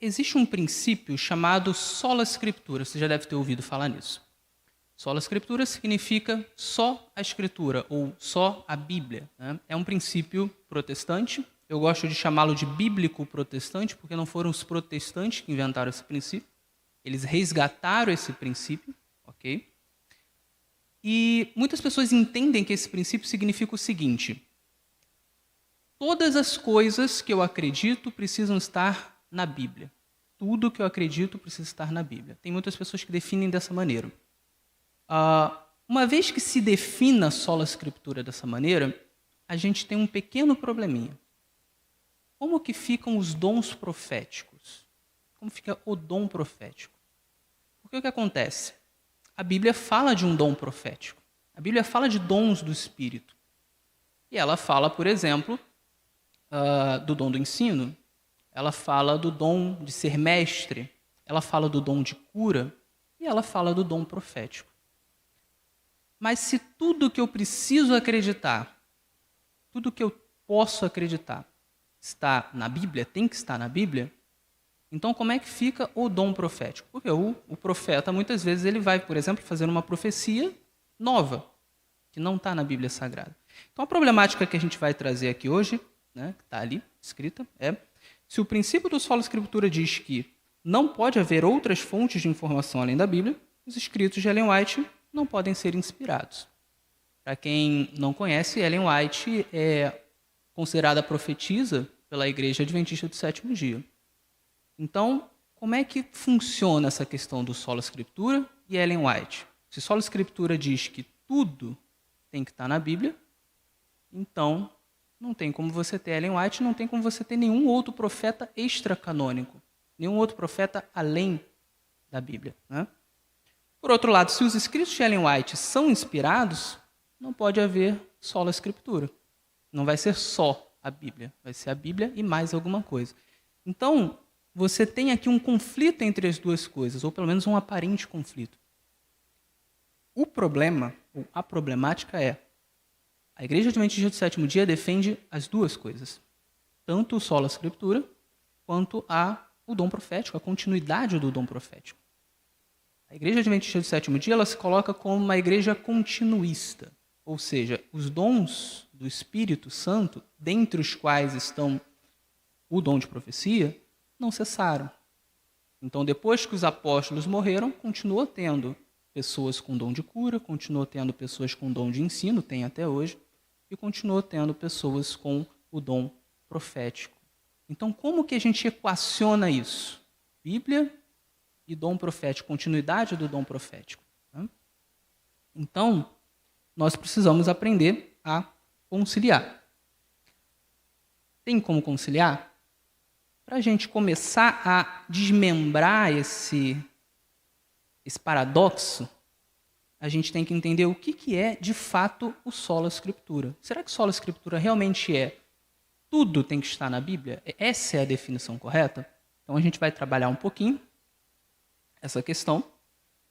Existe um princípio chamado sola scriptura, você já deve ter ouvido falar nisso. Sola scriptura significa só a escritura, ou só a Bíblia, né? É um princípio protestante, eu gosto de chamá-lo de bíblico protestante, porque não foram os protestantes que inventaram esse princípio, eles resgataram esse princípio, ok? E muitas pessoas entendem que esse princípio significa o seguinte: todas as coisas que eu acredito precisam estar na Bíblia. Tudo que eu acredito precisa estar na Bíblia. Tem muitas pessoas que definem dessa maneira. Uma vez que se defina sola escritura dessa maneira, a gente tem um pequeno probleminha. Como que ficam os dons proféticos? Como fica o dom profético? Porque o que acontece? A Bíblia fala de um dom profético. A Bíblia fala de dons do Espírito. E ela fala, por exemplo, do dom do ensino. Ela fala do dom de ser mestre. Ela fala do dom de cura. E ela fala do dom profético. Mas se tudo que eu preciso acreditar, tudo que eu posso acreditar, está na Bíblia, tem que estar na Bíblia, então como é que fica o dom profético? Porque o profeta, muitas vezes, ele vai, por exemplo, fazer uma profecia nova, que não está na Bíblia Sagrada. Então a problemática que a gente vai trazer aqui hoje, né, que está ali escrita, é: se o princípio do sola escritura diz que não pode haver outras fontes de informação além da Bíblia, os escritos de Ellen White não podem ser inspirados. Para quem não conhece, Ellen White é considerada profetisa pela Igreja Adventista do Sétimo Dia. Então, como é que funciona essa questão do sola escritura e Ellen White? Se sola escritura diz que tudo tem que estar na Bíblia, então não tem como você ter Ellen White, não tem como você ter nenhum outro profeta extracanônico, nenhum outro profeta além da Bíblia, né? Por outro lado, se os escritos de Ellen White são inspirados, não pode haver sola escritura. Não vai ser só a Bíblia, vai ser a Bíblia e mais alguma coisa. Então, você tem aqui um conflito entre as duas coisas, ou pelo menos um aparente conflito. O problema, ou a problemática é: a Igreja Adventista do Sétimo Dia defende as duas coisas, tanto o sola escritura quanto o dom profético, a continuidade do dom profético. A Igreja Adventista do Sétimo Dia ela se coloca como uma igreja continuista, ou seja, os dons do Espírito Santo, dentre os quais estão o dom de profecia, não cessaram. Então, depois que os apóstolos morreram, continuou tendo pessoas com dom de cura, continuou tendo pessoas com dom de ensino, tem até hoje, e continuou tendo pessoas com o dom profético. Então, como que a gente equaciona isso? Bíblia e dom profético, continuidade do dom profético. Né? Então, nós precisamos aprender a conciliar. Tem como conciliar? Para a gente começar a desmembrar esse paradoxo, a gente tem que entender o que é, de fato, o sola escritura. Será que sola escritura realmente é tudo tem que estar na Bíblia? Essa é a definição correta? Então, a gente vai trabalhar um pouquinho essa questão,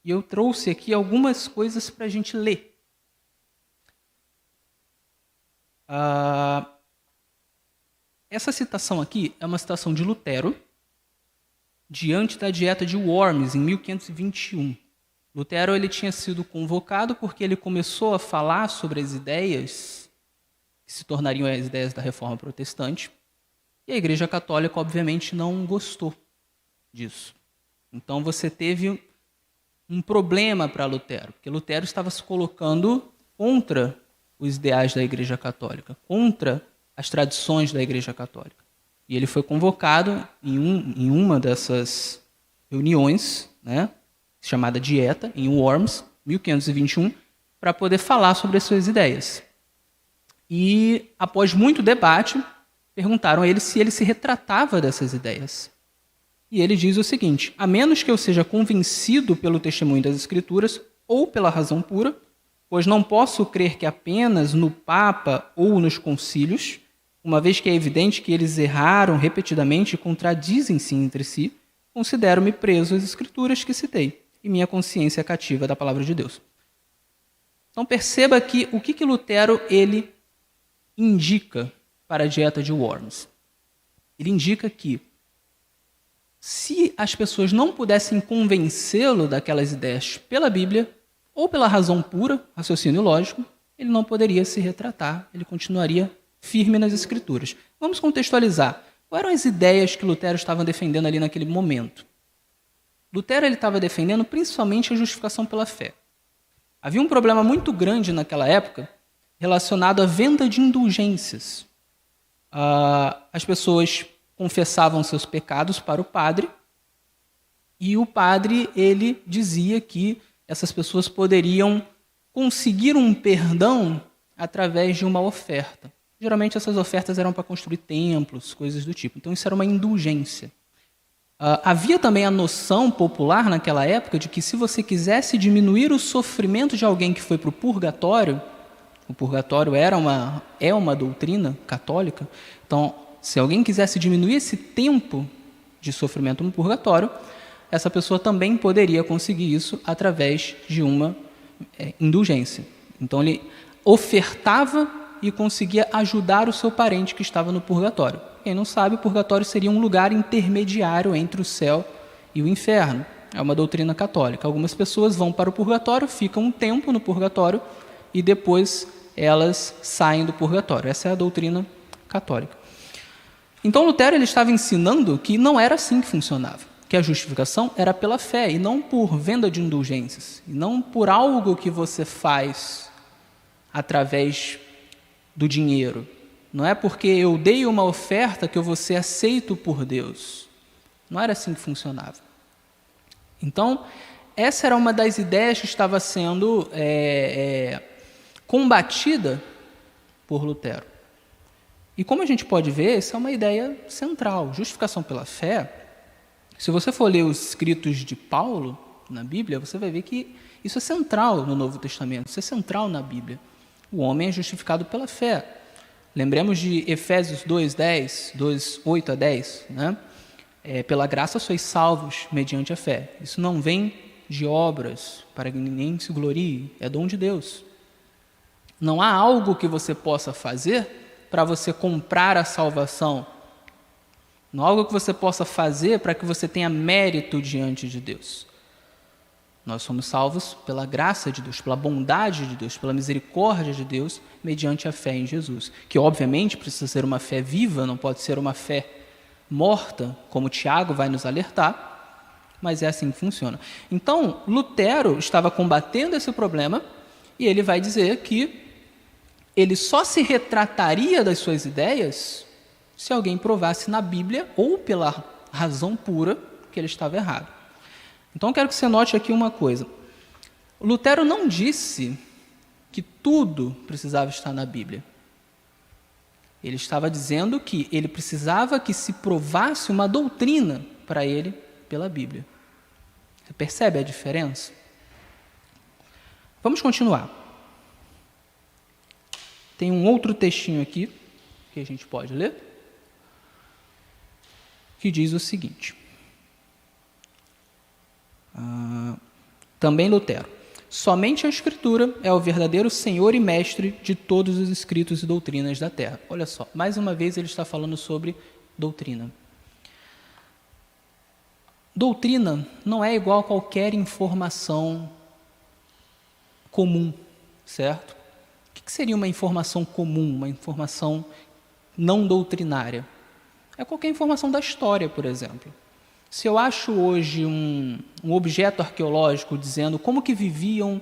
e eu trouxe aqui algumas coisas para a gente ler. Essa citação aqui é uma citação de Lutero, diante da dieta de Worms, em 1521. Lutero ele tinha sido convocado porque ele começou a falar sobre as ideias que se tornariam as ideias da Reforma Protestante, e a Igreja Católica, obviamente, não gostou disso. Então você teve um problema para Lutero, porque Lutero estava se colocando contra os ideais da Igreja Católica, contra as tradições da Igreja Católica. E ele foi convocado em uma dessas reuniões, né, chamada Dieta, em Worms, 1521, para poder falar sobre as suas ideias. E, após muito debate, perguntaram a ele se ele se retratava dessas ideias. E ele diz o seguinte: a menos que eu seja convencido pelo testemunho das Escrituras ou pela razão pura, pois não posso crer que apenas no Papa ou nos concílios, uma vez que é evidente que eles erraram repetidamente e contradizem-se entre si, considero-me preso às Escrituras que citei, e minha consciência é cativa da palavra de Deus. Então perceba aqui o que Lutero ele indica para a dieta de Worms. Ele indica que se as pessoas não pudessem convencê-lo daquelas ideias pela Bíblia, ou pela razão pura, raciocínio lógico, ele não poderia se retratar, ele continuaria firme nas Escrituras. Vamos contextualizar. Quais eram as ideias que Lutero estava defendendo ali naquele momento? Lutero estava defendendo principalmente a justificação pela fé. Havia um problema muito grande naquela época relacionado à venda de indulgências. As pessoas confessavam seus pecados para o padre e o padre ele dizia que essas pessoas poderiam conseguir um perdão através de uma oferta. Geralmente essas ofertas eram para construir templos, coisas do tipo. Então isso era uma indulgência. Havia também a noção popular naquela época de que se você quisesse diminuir o sofrimento de alguém que foi para o purgatório é uma doutrina católica, então se alguém quisesse diminuir esse tempo de sofrimento no purgatório, essa pessoa também poderia conseguir isso através de uma indulgência. Então ele ofertava e conseguia ajudar o seu parente que estava no purgatório. Quem não sabe, o purgatório seria um lugar intermediário entre o céu e o inferno. É uma doutrina católica. Algumas pessoas vão para o purgatório, ficam um tempo no purgatório e depois elas saem do purgatório. Essa é a doutrina católica. Então Lutero ele estava ensinando que não era assim que funcionava, que a justificação era pela fé e não por venda de indulgências, e não por algo que você faz através do dinheiro. Não é porque eu dei uma oferta que eu vou ser aceito por Deus. Não era assim que funcionava. Então, essa era uma das ideias que estava sendo combatida por Lutero. E como a gente pode ver, essa é uma ideia central. Justificação pela fé, se você for ler os escritos de Paulo na Bíblia, você vai ver que isso é central no Novo Testamento, isso é central na Bíblia. O homem é justificado pela fé. Lembremos de Efésios 2, 8 a 10, né? Pela graça sois salvos mediante a fé. Isso não vem de obras, para que ninguém se glorie, é dom de Deus. Não há algo que você possa fazer para você comprar a salvação. Não há algo que você possa fazer para que você tenha mérito diante de Deus. Nós somos salvos pela graça de Deus, pela bondade de Deus, pela misericórdia de Deus, mediante a fé em Jesus. Que, obviamente, precisa ser uma fé viva, não pode ser uma fé morta, como Tiago vai nos alertar, mas é assim que funciona. Então, Lutero estava combatendo esse problema e ele vai dizer que ele só se retrataria das suas ideias se alguém provasse na Bíblia ou pela razão pura que ele estava errado. Então, eu quero que você note aqui uma coisa. Lutero não disse que tudo precisava estar na Bíblia. Ele estava dizendo que ele precisava que se provasse uma doutrina para ele pela Bíblia. Você percebe a diferença? Vamos continuar. Tem um outro textinho aqui que a gente pode ler, que diz o seguinte. Também Lutero. Somente a Escritura é o verdadeiro Senhor e Mestre de todos os escritos e doutrinas da terra. Olha só, mais uma vez ele está falando sobre doutrina. Doutrina não é igual a qualquer informação comum, certo? O que seria uma informação comum, uma informação não doutrinária? É qualquer informação da história, por exemplo. Se eu acho hoje um objeto arqueológico dizendo como que viviam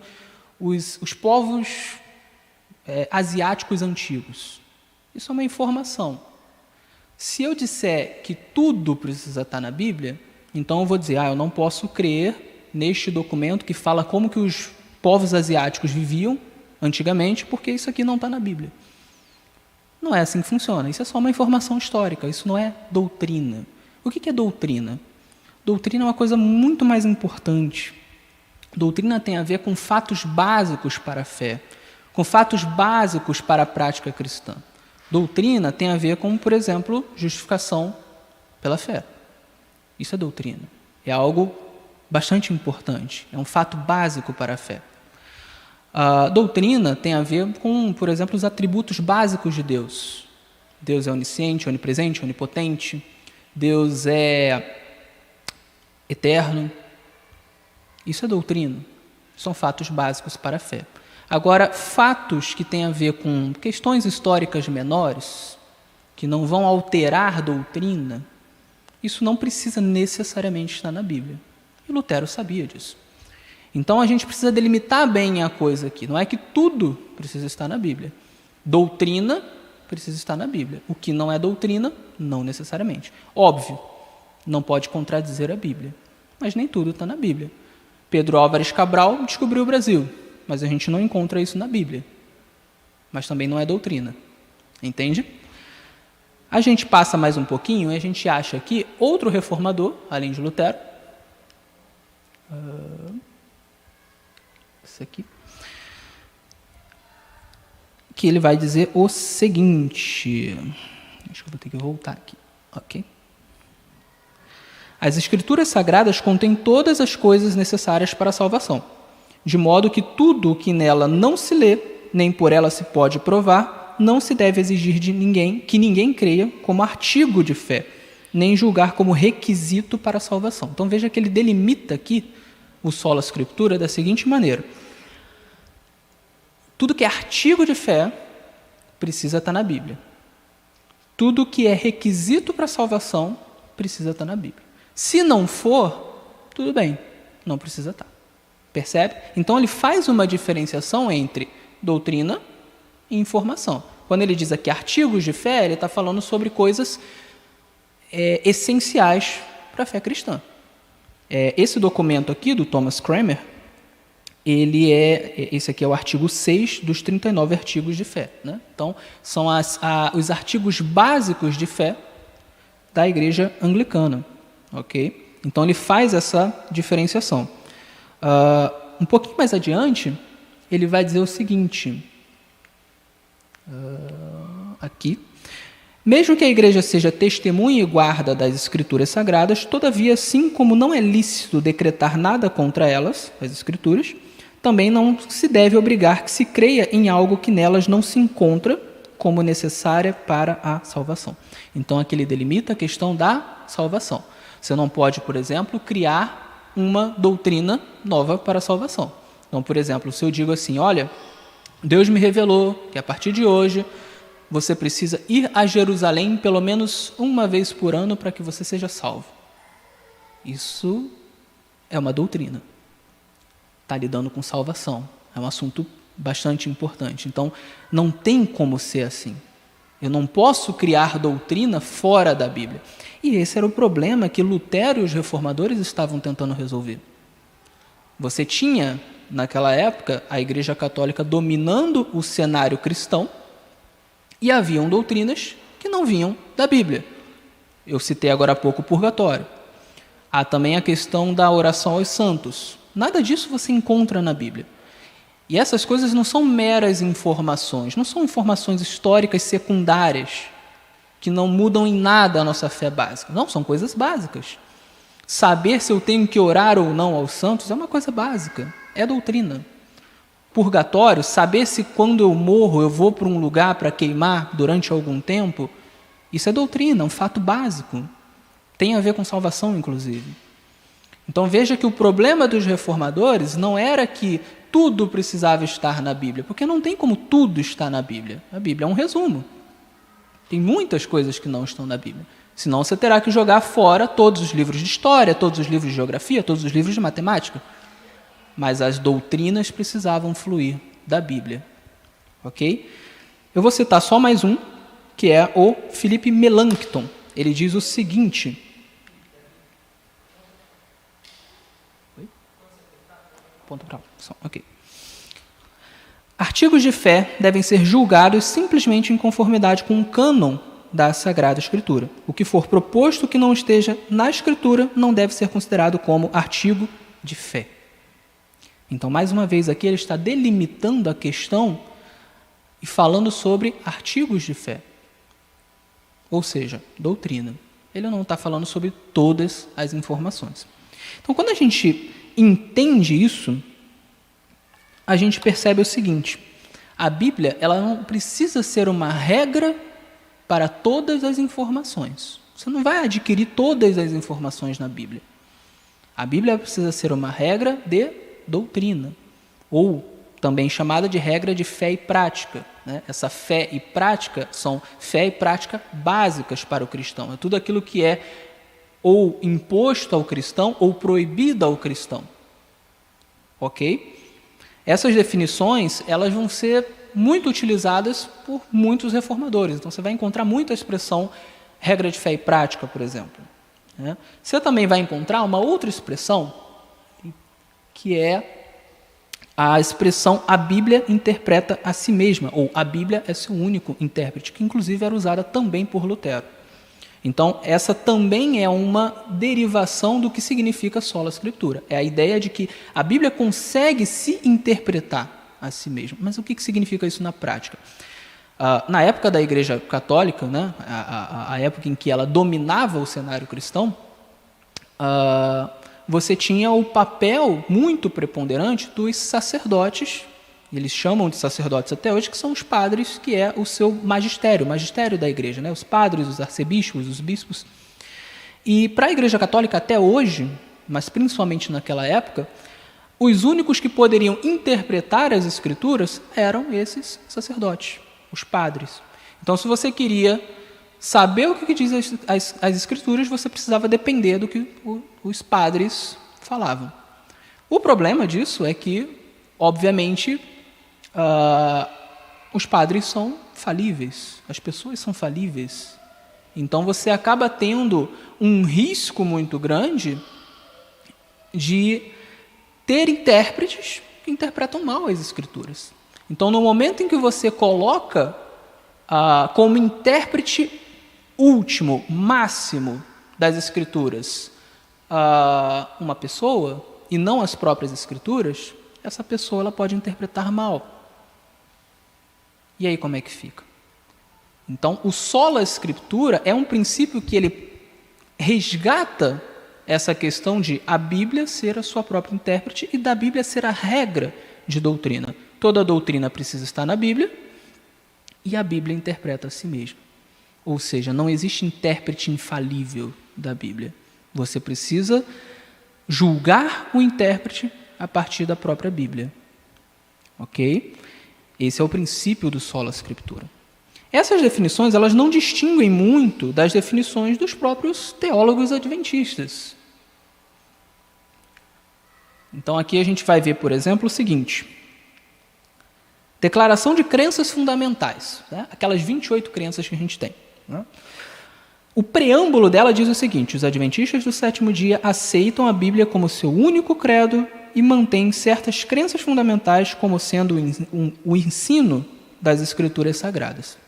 os povos asiáticos antigos, isso é uma informação. Se eu disser que tudo precisa estar na Bíblia, então eu vou dizer, eu não posso crer neste documento que fala como que os povos asiáticos viviam antigamente, porque isso aqui não está na Bíblia. Não é assim que funciona. Isso é só uma informação histórica, isso não é doutrina. O que é doutrina? Doutrina é uma coisa muito mais importante. Doutrina tem a ver com fatos básicos para a fé, com fatos básicos para a prática cristã. Doutrina tem a ver com, por exemplo, justificação pela fé. Isso é doutrina. É algo bastante importante, é um fato básico para a fé. A doutrina tem a ver com, por exemplo, os atributos básicos de Deus. Deus é onisciente, onipresente, onipotente. Deus é eterno. Isso é doutrina. São fatos básicos para a fé. Agora, fatos que têm a ver com questões históricas menores, que não vão alterar doutrina, isso não precisa necessariamente estar na Bíblia. E Lutero sabia disso. Então, a gente precisa delimitar bem a coisa aqui. Não é que tudo precisa estar na Bíblia. Doutrina precisa estar na Bíblia. O que não é doutrina, não necessariamente. Óbvio, não pode contradizer a Bíblia. Mas nem tudo está na Bíblia. Pedro Álvares Cabral descobriu o Brasil, mas a gente não encontra isso na Bíblia. Mas também não é doutrina. Entende? A gente passa mais um pouquinho e a gente acha aqui outro reformador, além de Lutero. Esse aqui. Que ele vai dizer o seguinte. Acho que eu vou ter que voltar aqui. Ok. As Escrituras Sagradas contêm todas as coisas necessárias para a salvação, de modo que tudo o que nela não se lê, nem por ela se pode provar, não se deve exigir de ninguém que ninguém creia como artigo de fé, nem julgar como requisito para a salvação. Então veja que ele delimita aqui o sola scriptura da seguinte maneira. Tudo que é artigo de fé precisa estar na Bíblia. Tudo que é requisito para a salvação precisa estar na Bíblia. Se não for, tudo bem, não precisa estar. Percebe? Então ele faz uma diferenciação entre doutrina e informação. Quando ele diz aqui artigos de fé, ele está falando sobre coisas essenciais para a fé cristã. Esse documento aqui do Thomas Cranmer, esse aqui é o artigo 6 dos 39 artigos de fé, né? Então, são os artigos básicos de fé da Igreja Anglicana. Ok? Então, ele faz essa diferenciação. Um pouquinho mais adiante, ele vai dizer o seguinte, aqui, mesmo que a igreja seja testemunha e guarda das Escrituras Sagradas, todavia, assim como não é lícito decretar nada contra elas, as Escrituras, também não se deve obrigar que se creia em algo que nelas não se encontra como necessária para a salvação. Então, aqui ele delimita a questão da salvação. Você não pode, por exemplo, criar uma doutrina nova para a salvação. Então, por exemplo, se eu digo assim, olha, Deus me revelou que a partir de hoje você precisa ir a Jerusalém pelo menos uma vez por ano para que você seja salvo. Isso é uma doutrina. Está lidando com salvação. É um assunto bastante importante. Então, não tem como ser assim. Eu não posso criar doutrina fora da Bíblia. E esse era o problema que Lutero e os reformadores estavam tentando resolver. Você tinha, naquela época, a Igreja Católica dominando o cenário cristão e haviam doutrinas que não vinham da Bíblia. Eu citei agora há pouco o purgatório. Há também a questão da oração aos santos. Nada disso você encontra na Bíblia. E essas coisas não são meras informações, não são informações históricas secundárias, que não mudam em nada a nossa fé básica. Não, são coisas básicas. Saber se eu tenho que orar ou não aos santos é uma coisa básica, é doutrina. Purgatório, saber se quando eu morro eu vou para um lugar para queimar durante algum tempo, isso é doutrina, é um fato básico. Tem a ver com salvação, inclusive. Então veja que o problema dos reformadores não era que tudo precisava estar na Bíblia, porque não tem como tudo estar na Bíblia. A Bíblia é um resumo. Tem muitas coisas que não estão na Bíblia. Senão você terá que jogar fora todos os livros de história, todos os livros de geografia, todos os livros de matemática. Mas as doutrinas precisavam fluir da Bíblia. Ok? Eu vou citar só mais um, que é o Philip Melanchthon. Ele diz o seguinte... Ponto para ok. Artigos de fé devem ser julgados simplesmente em conformidade com o cânon da Sagrada Escritura. O que for proposto que não esteja na Escritura não deve ser considerado como artigo de fé. Então, mais uma vez, aqui ele está delimitando a questão e falando sobre artigos de fé. Ou seja, doutrina. Ele não está falando sobre todas as informações. Então, quando a gente entende isso, a gente percebe o seguinte: a Bíblia ela não precisa ser uma regra para todas as informações. Você não vai adquirir todas as informações na Bíblia. A Bíblia precisa ser uma regra de doutrina, ou também chamada de regra de fé e prática, né? Essa fé e prática são fé e prática básicas para o cristão. É tudo aquilo que é ou imposto ao cristão ou proibido ao cristão. Ok? Essas definições, elas vão ser muito utilizadas por muitos reformadores. Então, você vai encontrar muita expressão regra de fé e prática, por exemplo. Né? Você também vai encontrar uma outra expressão, que é a expressão a Bíblia interpreta a si mesma, ou a Bíblia é seu único intérprete, que inclusive era usada também por Lutero. Então, essa também é uma derivação do que significa sola escritura. É a ideia de que a Bíblia consegue se interpretar a si mesma. Mas o que significa isso na prática? Na época da Igreja Católica, né, a época em que ela dominava o cenário cristão, você tinha o papel muito preponderante dos sacerdotes, eles chamam de sacerdotes até hoje, que são os padres, que é o seu magistério, o magistério da igreja, né? Os padres, os arcebispos, os bispos. E para a Igreja Católica até hoje, mas principalmente naquela época, os únicos que poderiam interpretar as escrituras eram esses sacerdotes, os padres. Então, se você queria saber o que diz as escrituras, você precisava depender do que os padres falavam. O problema disso é que, obviamente, os padres são falíveis, as pessoas são falíveis. Então você acaba tendo um risco muito grande de ter intérpretes que interpretam mal as escrituras. Então, no momento em que você coloca como intérprete último, máximo das escrituras uma pessoa, e não as próprias escrituras, essa pessoa ela pode interpretar mal. E aí como é que fica? Então, o sola escritura é um princípio que ele resgata essa questão de a Bíblia ser a sua própria intérprete e da Bíblia ser a regra de doutrina. Toda doutrina precisa estar na Bíblia e a Bíblia interpreta a si mesma. Ou seja, não existe intérprete infalível da Bíblia. Você precisa julgar o intérprete a partir da própria Bíblia. Ok? Esse é o princípio do sola escritura. Essas definições, elas não distinguem muito das definições dos próprios teólogos adventistas. Então, aqui a gente vai ver, por exemplo, o seguinte. Declaração de crenças fundamentais. Né? Aquelas 28 crenças que a gente tem. Né? O preâmbulo dela diz o seguinte: os adventistas do sétimo dia aceitam a Bíblia como seu único credo e mantêm certas crenças fundamentais como sendo o ensino das escrituras sagradas.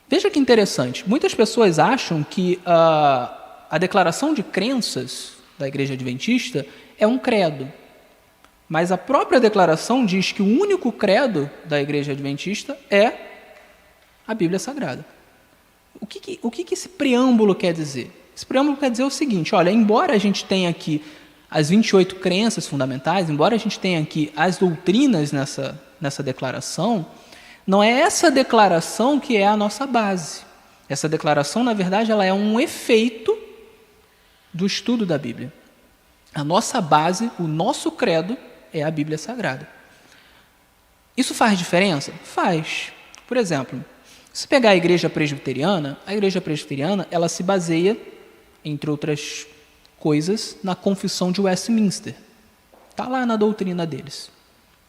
Veja que interessante. Muitas pessoas acham que a declaração de crenças da Igreja Adventista é um credo. Mas a própria declaração diz que o único credo da Igreja Adventista é a Bíblia Sagrada. O que esse preâmbulo quer dizer? Esse preâmbulo quer dizer o seguinte: olha, embora a gente tenha aqui as 28 crenças fundamentais, embora a gente tenha aqui as doutrinas nessa declaração, não é essa declaração que é a nossa base. Essa declaração, na verdade, ela é um efeito do estudo da Bíblia. A nossa base, o nosso credo, é a Bíblia Sagrada. Isso faz diferença? Faz. Por exemplo, se pegar a igreja presbiteriana, ela se baseia, entre outras coisas, na Confissão de Westminster. Está lá na doutrina deles.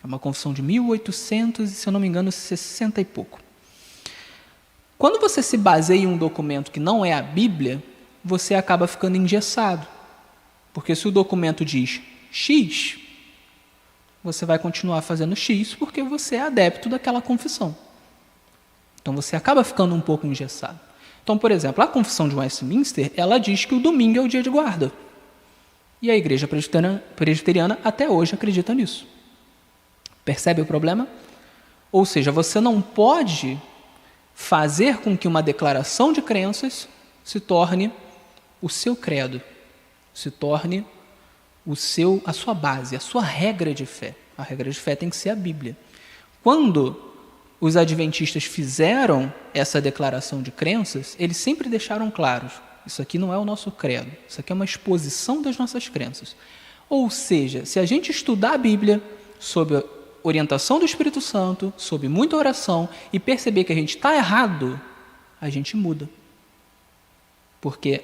É uma confissão de 1800, se eu não me engano, 60 e pouco. Quando você se baseia em um documento que não é a Bíblia, você acaba ficando engessado. Porque se o documento diz X, você vai continuar fazendo X porque você é adepto daquela confissão. Então você acaba ficando um pouco engessado. Então, por exemplo, a Confissão de Westminster, ela diz que o domingo é o dia de guarda. E a igreja presbiteriana até hoje acredita nisso. Percebe o problema? Ou seja, você não pode fazer com que uma declaração de crenças se torne o seu credo, se torne a sua base, a sua regra de fé. A regra de fé tem que ser a Bíblia. Quando os adventistas fizeram essa declaração de crenças, eles sempre deixaram claro Isso aqui não é o nosso credo. Isso aqui é uma exposição das nossas crenças. Ou seja, se a gente estudar a Bíblia sob a orientação do Espírito Santo, sob muita oração, e perceber que a gente está errado, a gente muda. Porque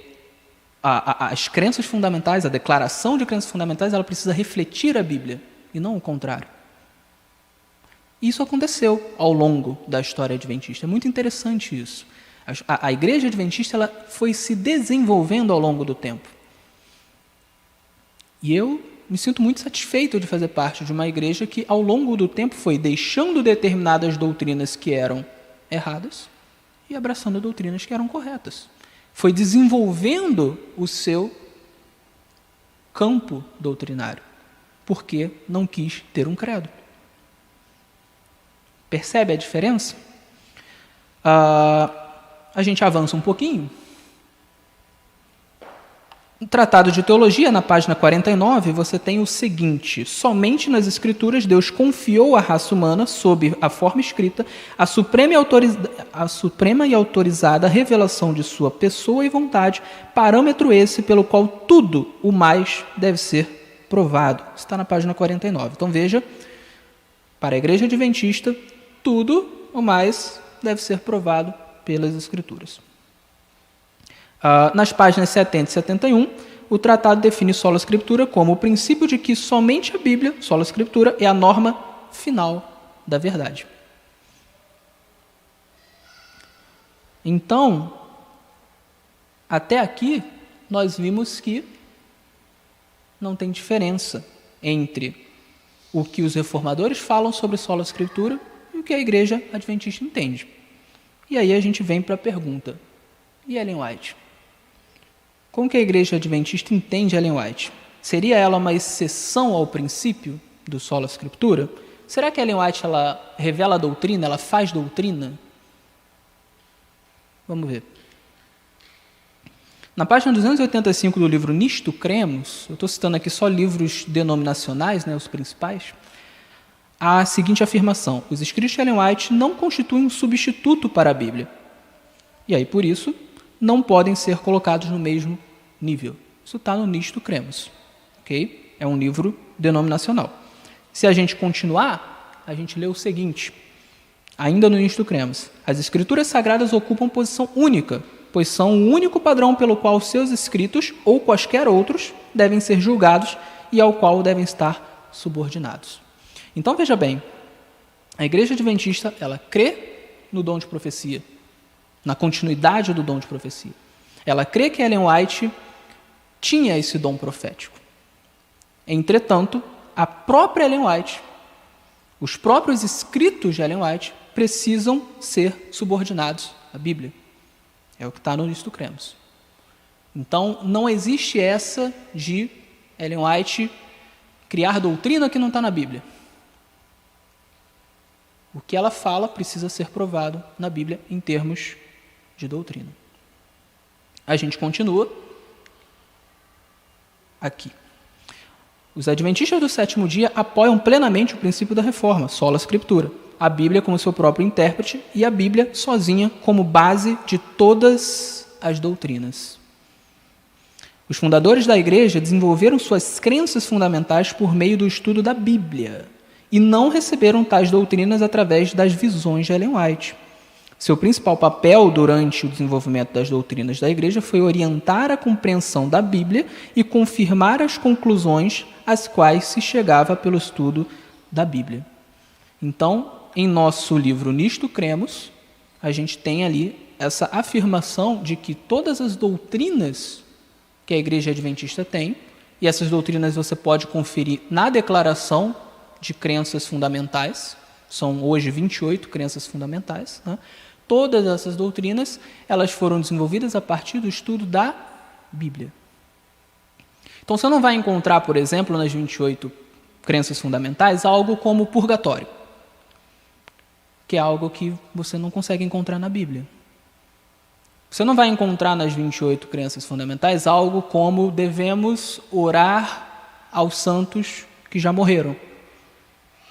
as crenças fundamentais, a declaração de crenças fundamentais, ela precisa refletir a Bíblia, e não o contrário. Isso aconteceu ao longo da história adventista. É muito interessante isso. A igreja adventista ela foi se desenvolvendo ao longo do tempo. E eu me sinto muito satisfeito de fazer parte de uma igreja que, ao longo do tempo, foi deixando determinadas doutrinas que eram erradas e abraçando doutrinas que eram corretas. Foi desenvolvendo o seu campo doutrinário, porque não quis ter um credo. Percebe a diferença? A gente avança um pouquinho. No Tratado de Teologia, na página 49, você tem o seguinte: somente nas Escrituras Deus confiou à raça humana, sob a forma escrita, a suprema e autorizada revelação de sua pessoa e vontade, parâmetro esse pelo qual tudo o mais deve ser provado. Está na página 49. Então veja, para a Igreja Adventista, tudo o mais deve ser provado pelas Escrituras. Nas páginas 70 e 71, o tratado define sola escritura como o princípio de que somente a Bíblia, sola escritura, é a norma final da verdade. Então, até aqui, nós vimos que não tem diferença entre o que os reformadores falam sobre sola escritura e o que a Igreja Adventista entende. E aí a gente vem para a pergunta: e Ellen White? Como que a Igreja Adventista entende Ellen White? Seria ela uma exceção ao princípio do sola escritura? Será que Ellen White ela revela a doutrina, ela faz doutrina? Vamos ver. Na página 285 do livro Nisto Cremos, eu estou citando aqui só livros denominacionais, os principais, há a seguinte afirmação: os escritos de Ellen White não constituem um substituto para a Bíblia. E aí, por isso, não podem ser colocados no mesmo nível. Isso está no Nisto Cremos. Okay? É um livro denominacional. Se a gente continuar, a gente lê o seguinte, ainda no Nisto Cremos: as Escrituras Sagradas ocupam posição única, pois são o único padrão pelo qual seus escritos, ou quaisquer outros, devem ser julgados e ao qual devem estar subordinados. Então, veja bem, a Igreja Adventista, ela crê no dom de profecia, na continuidade do dom de profecia. Ela crê que Ellen White tinha esse dom profético. Entretanto, a própria Ellen White, os próprios escritos de Ellen White, precisam ser subordinados à Bíblia. É o que está no Nisto Cremos. Então, não existe essa de Ellen White criar doutrina que não está na Bíblia. O que ela fala precisa ser provado na Bíblia em termos de doutrina. A gente continua aqui. Os adventistas do sétimo dia apoiam plenamente o princípio da reforma, sola escritura, a Bíblia como seu próprio intérprete e a Bíblia sozinha como base de todas as doutrinas. Os fundadores da igreja desenvolveram suas crenças fundamentais por meio do estudo da Bíblia e não receberam tais doutrinas através das visões de Ellen White. Seu principal papel durante o desenvolvimento das doutrinas da igreja foi orientar a compreensão da Bíblia e confirmar as conclusões às quais se chegava pelo estudo da Bíblia. Então, em nosso livro Nisto Cremos, a gente tem ali essa afirmação de que todas as doutrinas que a Igreja Adventista tem, e essas doutrinas você pode conferir na Declaração de Crenças Fundamentais, são hoje 28 crenças fundamentais, Todas essas doutrinas, elas foram desenvolvidas a partir do estudo da Bíblia. Então, você não vai encontrar, por exemplo, nas 28 crenças fundamentais, algo como purgatório, que é algo que você não consegue encontrar na Bíblia. Você não vai encontrar nas 28 crenças fundamentais algo como devemos orar aos santos que já morreram.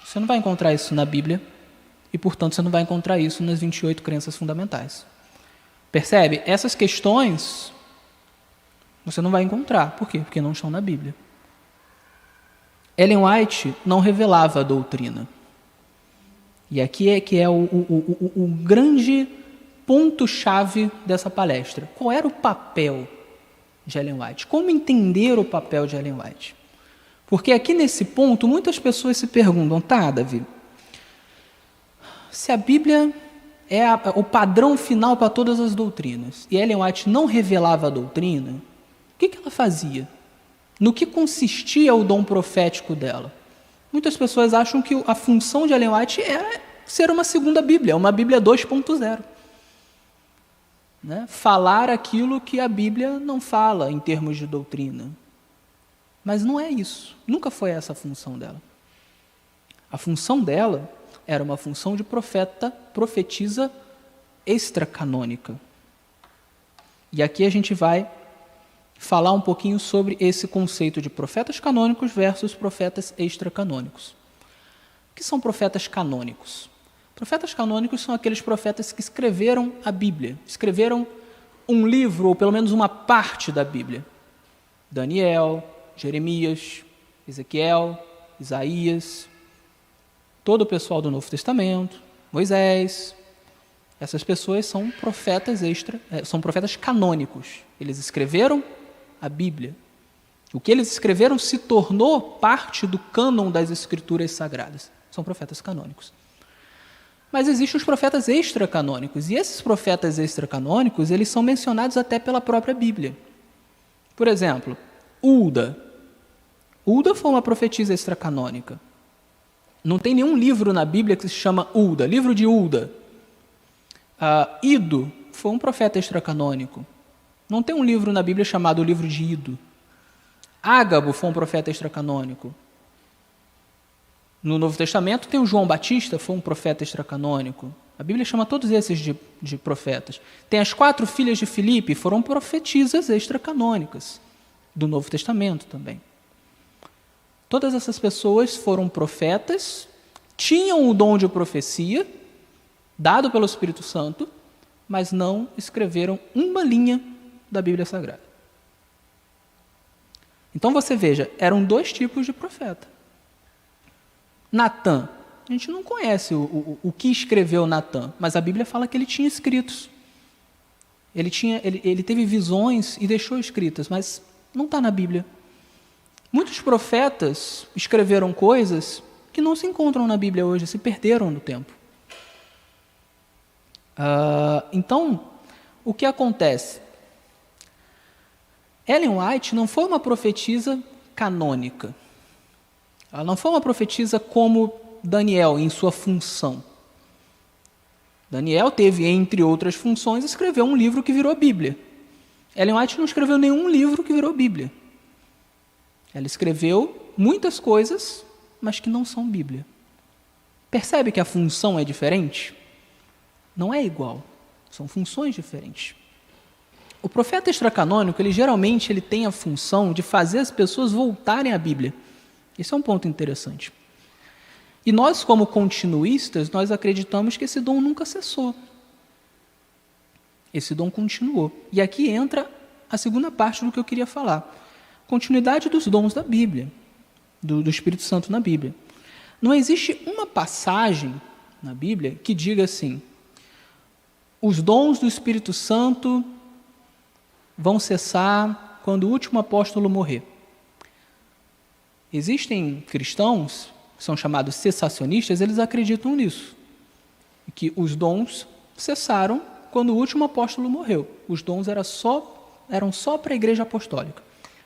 Você não vai encontrar isso na Bíblia. E, portanto, você não vai encontrar isso nas 28 crenças fundamentais. Percebe? Essas questões, Você não vai encontrar. Por quê? Porque não estão na Bíblia. Ellen White não revelava a doutrina. E aqui é que é o grande ponto-chave dessa palestra. Qual era o papel de Ellen White? Como entender o papel de Ellen White? Porque aqui nesse ponto, muitas pessoas se perguntam, tá, Davi, se a Bíblia é o padrão final para todas as doutrinas, e Ellen White não revelava a doutrina, o que ela fazia? No que consistia o dom profético dela? Muitas pessoas acham que a função de Ellen White é ser uma segunda Bíblia, uma Bíblia 2.0. Né? Falar aquilo que a Bíblia não fala em termos de doutrina. Mas não é isso. Nunca foi essa a função dela. A função dela era uma função de profetisa extracanônica. E aqui a gente vai falar um pouquinho sobre esse conceito de profetas canônicos versus profetas extracanônicos. O que são profetas canônicos? Profetas canônicos são aqueles profetas que escreveram a Bíblia, escreveram um livro, ou pelo menos uma parte da Bíblia. Daniel, Jeremias, Ezequiel, Isaías, todo o pessoal do Novo Testamento, Moisés. Essas pessoas são profetas canônicos. Eles escreveram a Bíblia. O que eles escreveram se tornou parte do cânon das Escrituras Sagradas. São profetas canônicos. Mas existem os profetas extracanônicos, e esses profetas extracanônicos, eles são mencionados até pela própria Bíblia. Por exemplo, Hulda. Hulda foi uma profetisa extracanônica. Não tem nenhum livro na Bíblia que se chama Hulda, livro de Hulda. Ido foi um profeta extracanônico. Não tem um livro na Bíblia chamado Livro de Ido. Ágabo foi um profeta extracanônico. No Novo Testamento tem o João Batista, foi um profeta extracanônico. A Bíblia chama todos esses de profetas. Tem as 4 filhas de Filipe, foram profetisas extracanônicas, do Novo Testamento também. Todas essas pessoas foram profetas, tinham o dom de profecia, dado pelo Espírito Santo, mas não escreveram uma linha da Bíblia Sagrada. Então você veja, eram 2 tipos de profeta. Natã, a gente não conhece o que escreveu Natã, mas a Bíblia fala que ele tinha escritos. Ele teve visões e deixou escritas, mas não está na Bíblia. Muitos profetas escreveram coisas que não se encontram na Bíblia hoje, se perderam no tempo. Então, o que acontece? Ellen White não foi uma profetisa canônica. Ela não foi uma profetisa como Daniel, em sua função. Daniel teve, entre outras funções, escrever um livro que virou Bíblia. Ellen White não escreveu nenhum livro que virou Bíblia. Ela escreveu muitas coisas, mas que não são Bíblia. Percebe que a função é diferente? Não é igual, são funções diferentes. O profeta extracanônico, geralmente tem a função de fazer as pessoas voltarem à Bíblia. Esse é um ponto interessante. E nós, como continuistas, nós acreditamos que esse dom nunca cessou. Esse dom continuou. E aqui entra a segunda parte do que eu queria falar. Continuidade dos dons da Bíblia, do Espírito Santo na Bíblia. Não existe uma passagem na Bíblia que diga assim: os dons do Espírito Santo vão cessar quando o último apóstolo morrer. Existem cristãos que são chamados cessacionistas, eles acreditam nisso, que os dons cessaram quando o último apóstolo morreu. Os dons eram só para a igreja apostólica.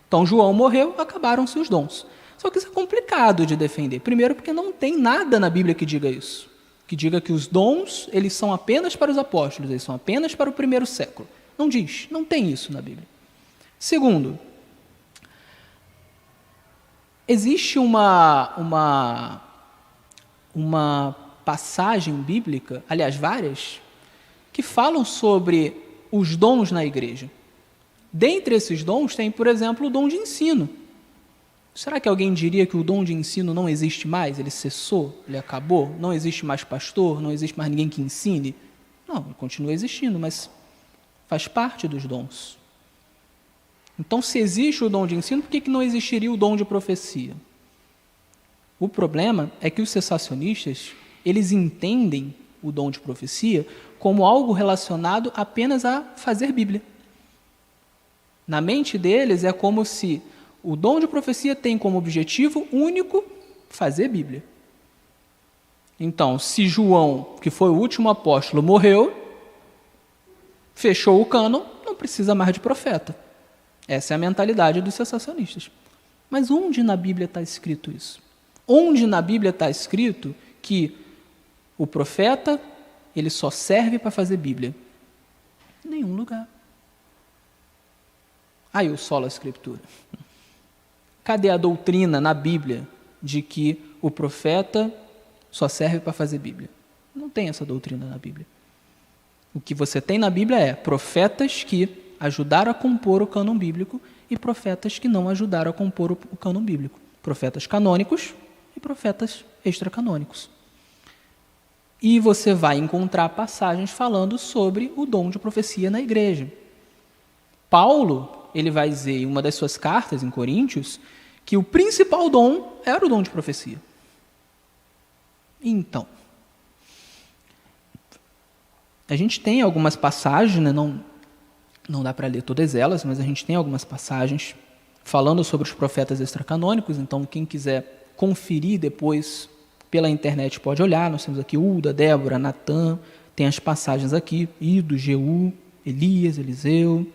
Então, João morreu, acabaram-se os dons. Só que isso é complicado de defender. Primeiro, porque não tem nada na Bíblia que diga isso. Que diga que os dons, eles são apenas para os apóstolos, eles são apenas para o primeiro século. Não diz, não tem isso na Bíblia. Segundo, existe uma passagem bíblica, aliás, várias, que falam sobre os dons na igreja. Dentre esses dons tem, por exemplo, o dom de ensino. Será que alguém diria que o dom de ensino não existe mais? Ele cessou? Ele acabou? Não existe mais pastor? Não existe mais ninguém que ensine? Não, ele continua existindo, mas faz parte dos dons. Então, se existe o dom de ensino, por que não existiria o dom de profecia? O problema é que os cessacionistas, eles entendem o dom de profecia como algo relacionado apenas a fazer Bíblia. Na mente deles é como se o dom de profecia tem como objetivo único fazer Bíblia. Então, se João, que foi o último apóstolo, morreu, fechou o cânon, não precisa mais de profeta. Essa é a mentalidade dos cessacionistas. Mas onde na Bíblia está escrito isso? Onde na Bíblia está escrito que o profeta ele só serve para fazer Bíblia? Em nenhum lugar. Aí o sola escritura. Cadê a doutrina na Bíblia de que o profeta só serve para fazer Bíblia? Não tem essa doutrina na Bíblia. O que você tem na Bíblia é profetas que ajudaram a compor o cânon bíblico e profetas que não ajudaram a compor o cânon bíblico. Profetas canônicos e profetas extracanônicos. E você vai encontrar passagens falando sobre o dom de profecia na igreja. Paulo, ele vai dizer em uma das suas cartas, em Coríntios, que o principal dom era o dom de profecia. Então, a gente tem algumas passagens, né? Não dá para ler todas elas, mas a gente tem algumas passagens falando sobre os profetas extracanônicos, então quem quiser conferir depois pela internet pode olhar. Nós temos aqui Uda, Débora, Natã, tem as passagens aqui, Ido, Jeú, Elias, Eliseu.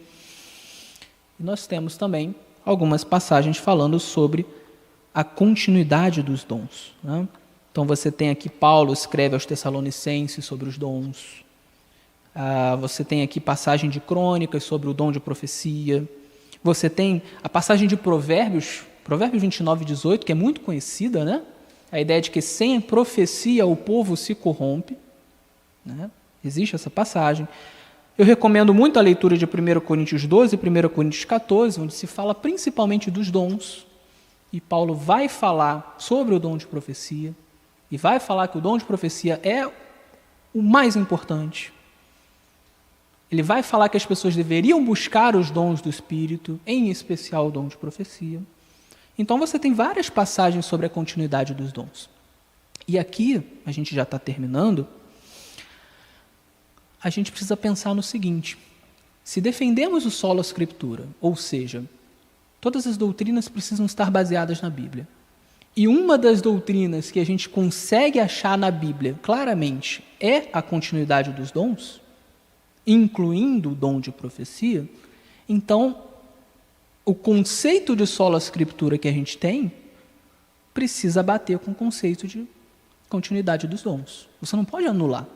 E nós temos também algumas passagens falando sobre a continuidade dos dons, né? Então você tem aqui Paulo escreve aos Tessalonicenses sobre os dons. Você tem aqui passagem de Crônicas sobre o dom de profecia. Você tem a passagem de Provérbios 29:18, que é muito conhecida, né? A ideia de que sem profecia o povo se corrompe, né? Existe essa passagem. Eu recomendo muito a leitura de 1 Coríntios 12 e 1 Coríntios 14, onde se fala principalmente dos dons. E Paulo vai falar sobre o dom de profecia, e vai falar que o dom de profecia é o mais importante. Ele vai falar que as pessoas deveriam buscar os dons do Espírito, em especial o dom de profecia. Então você tem várias passagens sobre a continuidade dos dons. E aqui, a gente já está terminando, a gente precisa pensar no seguinte: se defendemos o sola scriptura, ou seja, todas as doutrinas precisam estar baseadas na Bíblia, e uma das doutrinas que a gente consegue achar na Bíblia claramente é a continuidade dos dons, incluindo o dom de profecia, então o conceito de sola scriptura que a gente tem precisa bater com o conceito de continuidade dos dons. Você não pode anular.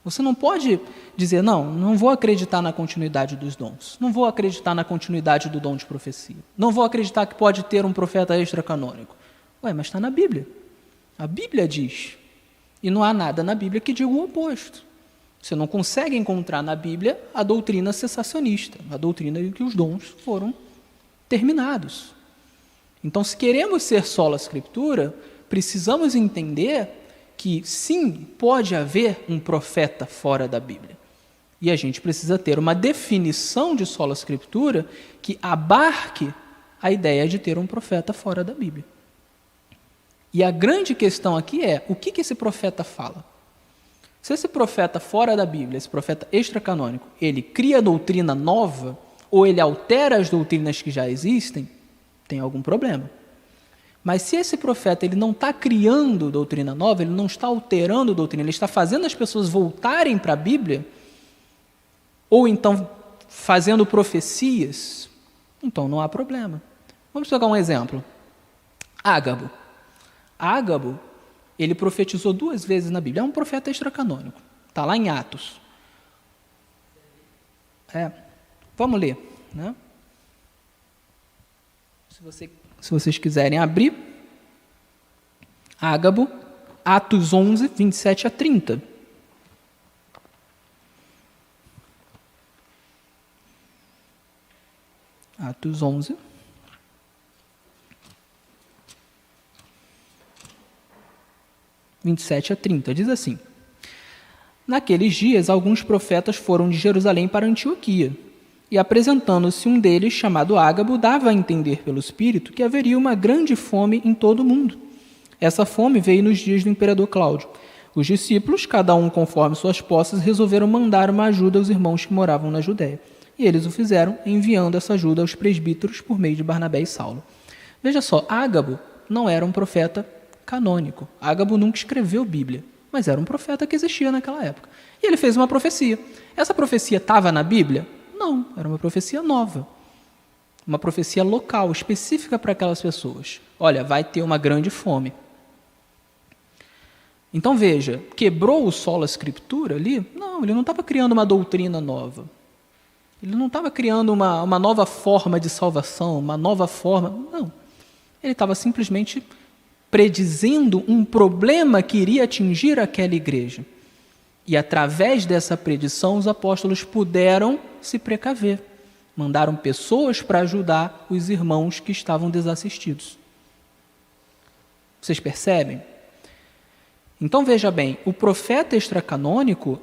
Você não pode dizer, não vou acreditar na continuidade dos dons, não vou acreditar na continuidade do dom de profecia, não vou acreditar que pode ter um profeta extracanônico. Mas está na Bíblia. A Bíblia diz. E não há nada na Bíblia que diga o oposto. Você não consegue encontrar na Bíblia a doutrina cessacionista, a doutrina em que os dons foram terminados. Então, se queremos ser sola scriptura, precisamos entender que, sim, pode haver um profeta fora da Bíblia. E a gente precisa ter uma definição de sola scriptura que abarque a ideia de ter um profeta fora da Bíblia. E a grande questão aqui é, o que esse profeta fala? Se esse profeta fora da Bíblia, esse profeta extracanônico, ele cria doutrina nova, ou ele altera as doutrinas que já existem, tem algum problema. Mas se esse profeta ele não está criando doutrina nova, ele não está alterando doutrina, ele está fazendo as pessoas voltarem para a Bíblia, ou então fazendo profecias, então não há problema. Vamos pegar um exemplo. Ágabo. Ágabo, ele profetizou 2 vezes na Bíblia. É um profeta extracanônico. Está lá em Atos. Vamos ler, né? Se vocês quiserem abrir, Ágabo, Atos 11, 27 a 30. Atos 11. (27 a 30) diz assim: Naqueles dias, alguns profetas foram de Jerusalém para Antioquia, E apresentando-se um deles, chamado Ágabo, dava a entender pelo Espírito que haveria uma grande fome em todo o mundo. Essa fome veio nos dias do imperador Cláudio. Os discípulos, cada um conforme suas posses, resolveram mandar uma ajuda aos irmãos que moravam na Judéia. E eles o fizeram, enviando essa ajuda aos presbíteros por meio de Barnabé e Saulo. Veja só, Ágabo não era um profeta canônico. Ágabo nunca escreveu Bíblia, mas era um profeta que existia naquela época. E ele fez uma profecia. Essa profecia estava na Bíblia? Não, era uma profecia nova. Uma profecia local, específica para aquelas pessoas. Olha, vai ter uma grande fome. Então veja, quebrou o sola scriptura ali? Não, ele não estava criando uma doutrina nova. Ele não estava criando uma nova forma de salvação, uma nova forma. Não. Ele estava simplesmente predizendo um problema que iria atingir aquela igreja. E através dessa predição, os apóstolos puderam se precaver. Mandaram pessoas para ajudar os irmãos que estavam desassistidos. Vocês percebem? Então veja bem, o profeta extracanônico,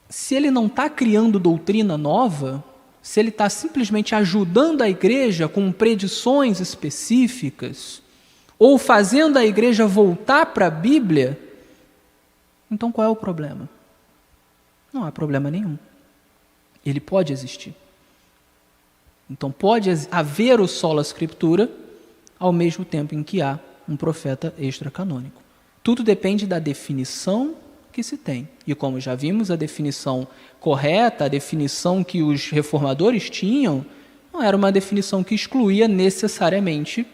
se ele não está criando doutrina nova, se ele está simplesmente ajudando a igreja com predições específicas, ou fazendo a igreja voltar para a Bíblia, então qual é o problema? Não há problema nenhum. Ele pode existir. Então pode haver o sola scriptura ao mesmo tempo em que há um profeta extracanônico. Tudo depende da definição que se tem. E como já vimos, a definição correta, a definição que os reformadores tinham, não era uma definição que excluía necessariamente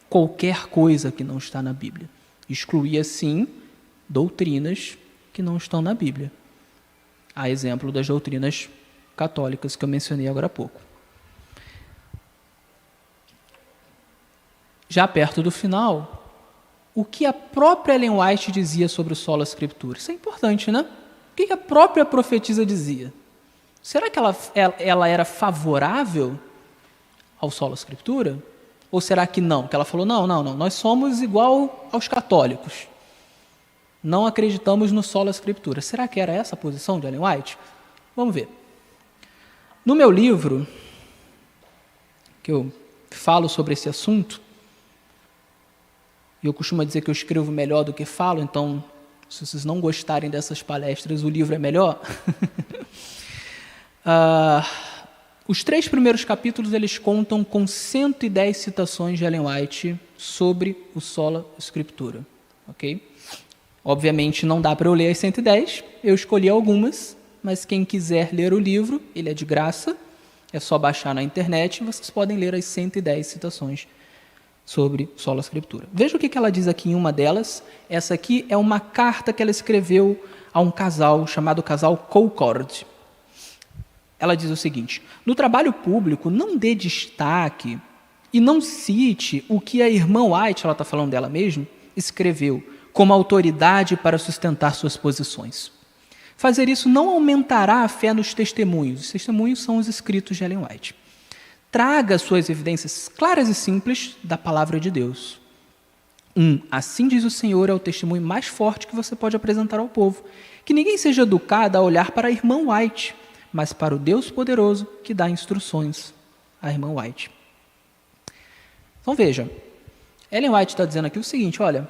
qualquer coisa que não está na Bíblia. Excluía, sim, doutrinas que não estão na Bíblia. A exemplo das doutrinas católicas que eu mencionei agora há pouco. Já perto do final, o que a própria Ellen White dizia sobre o sola scriptura? Isso é importante, né? O que a própria profetisa dizia? Será que ela era favorável ao sola scriptura? Ou será que não? Que ela falou, não, nós somos igual aos católicos. Não acreditamos no sola scriptura. Será que era essa a posição de Ellen White? Vamos ver. No meu livro, que eu falo sobre esse assunto, e eu costumo dizer que eu escrevo melhor do que falo, então, se vocês não gostarem dessas palestras, o livro é melhor. Os 3 primeiros capítulos, eles contam com 110 citações de Ellen White sobre o sola scriptura. Ok? Obviamente, não dá para eu ler as 110, eu escolhi algumas, mas quem quiser ler o livro, ele é de graça, é só baixar na internet e vocês podem ler as 110 citações sobre sola scriptura. Veja o que ela diz aqui em uma delas. Essa aqui é uma carta que ela escreveu a um casal chamado casal Colcord. Ela diz o seguinte: no trabalho público, não dê destaque e não cite o que a irmã White, ela está falando dela mesma, escreveu como autoridade para sustentar suas posições. Fazer isso não aumentará a fé nos testemunhos. Os testemunhos são os escritos de Ellen White. Traga suas evidências claras e simples da palavra de Deus. Assim diz o Senhor, é o testemunho mais forte que você pode apresentar ao povo. Que ninguém seja educado a olhar para a irmã White, mas para o Deus poderoso que dá instruções à irmã White. Então veja, Ellen White está dizendo aqui o seguinte, olha,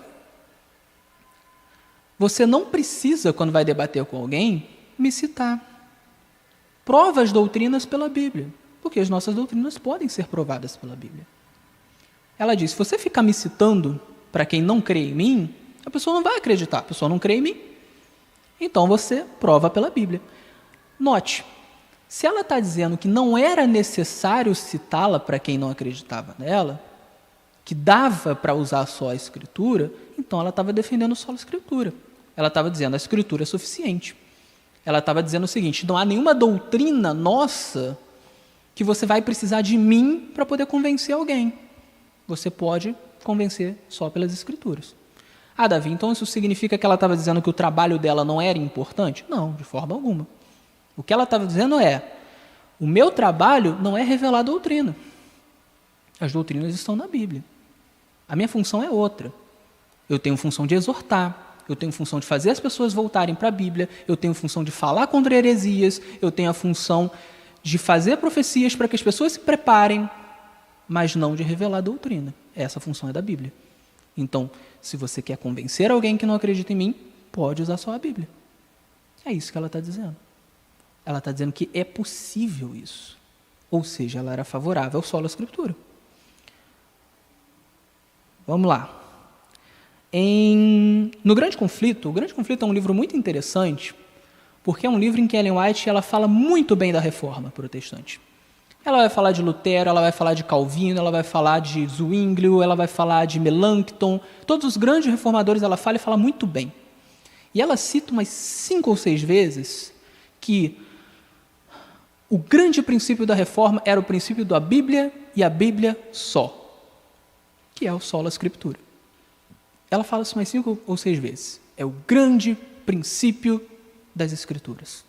você não precisa, quando vai debater com alguém, me citar. Prova as doutrinas pela Bíblia. Porque as nossas doutrinas podem ser provadas pela Bíblia. Ela diz, se você ficar me citando para quem não crê em mim, a pessoa não vai acreditar, a pessoa não crê em mim. Então você prova pela Bíblia. Note, se ela está dizendo que não era necessário citá-la para quem não acreditava nela, que dava para usar só a Escritura, então ela estava defendendo só a Escritura. Ela estava dizendo a Escritura é suficiente. Ela estava dizendo o seguinte, não há nenhuma doutrina nossa que você vai precisar de mim para poder convencer alguém. Você pode convencer só pelas Escrituras. Ah, Davi, então isso significa que ela estava dizendo que o trabalho dela não era importante? Não, de forma alguma. O que ela estava dizendo é, o meu trabalho não é revelar a doutrina. As doutrinas estão na Bíblia. A minha função é outra. Eu tenho função de exortar, eu tenho função de fazer as pessoas voltarem para a Bíblia, eu tenho função de falar contra heresias, eu tenho a função de fazer profecias para que as pessoas se preparem, mas não de revelar doutrina. Essa função é da Bíblia. Então, se você quer convencer alguém que não acredita em mim, pode usar só a Bíblia. É isso que ela está dizendo. Ela está dizendo que é possível isso. Ou seja, ela era favorável ao sola escritura. Vamos lá. No Grande Conflito, o Grande Conflito é um livro muito interessante, porque é um livro em que Ellen White ela fala muito bem da reforma protestante. Ela vai falar de Lutero, ela vai falar de Calvino, ela vai falar de Zwinglio, ela vai falar de Melanchthon. Todos os grandes reformadores ela fala e fala muito bem. E ela cita umas 5 ou 6 vezes que o grande princípio da reforma era o princípio da Bíblia e a Bíblia só, que é o sola escritura. Ela fala isso umas 5 ou 6 vezes. É o grande princípio das Escrituras.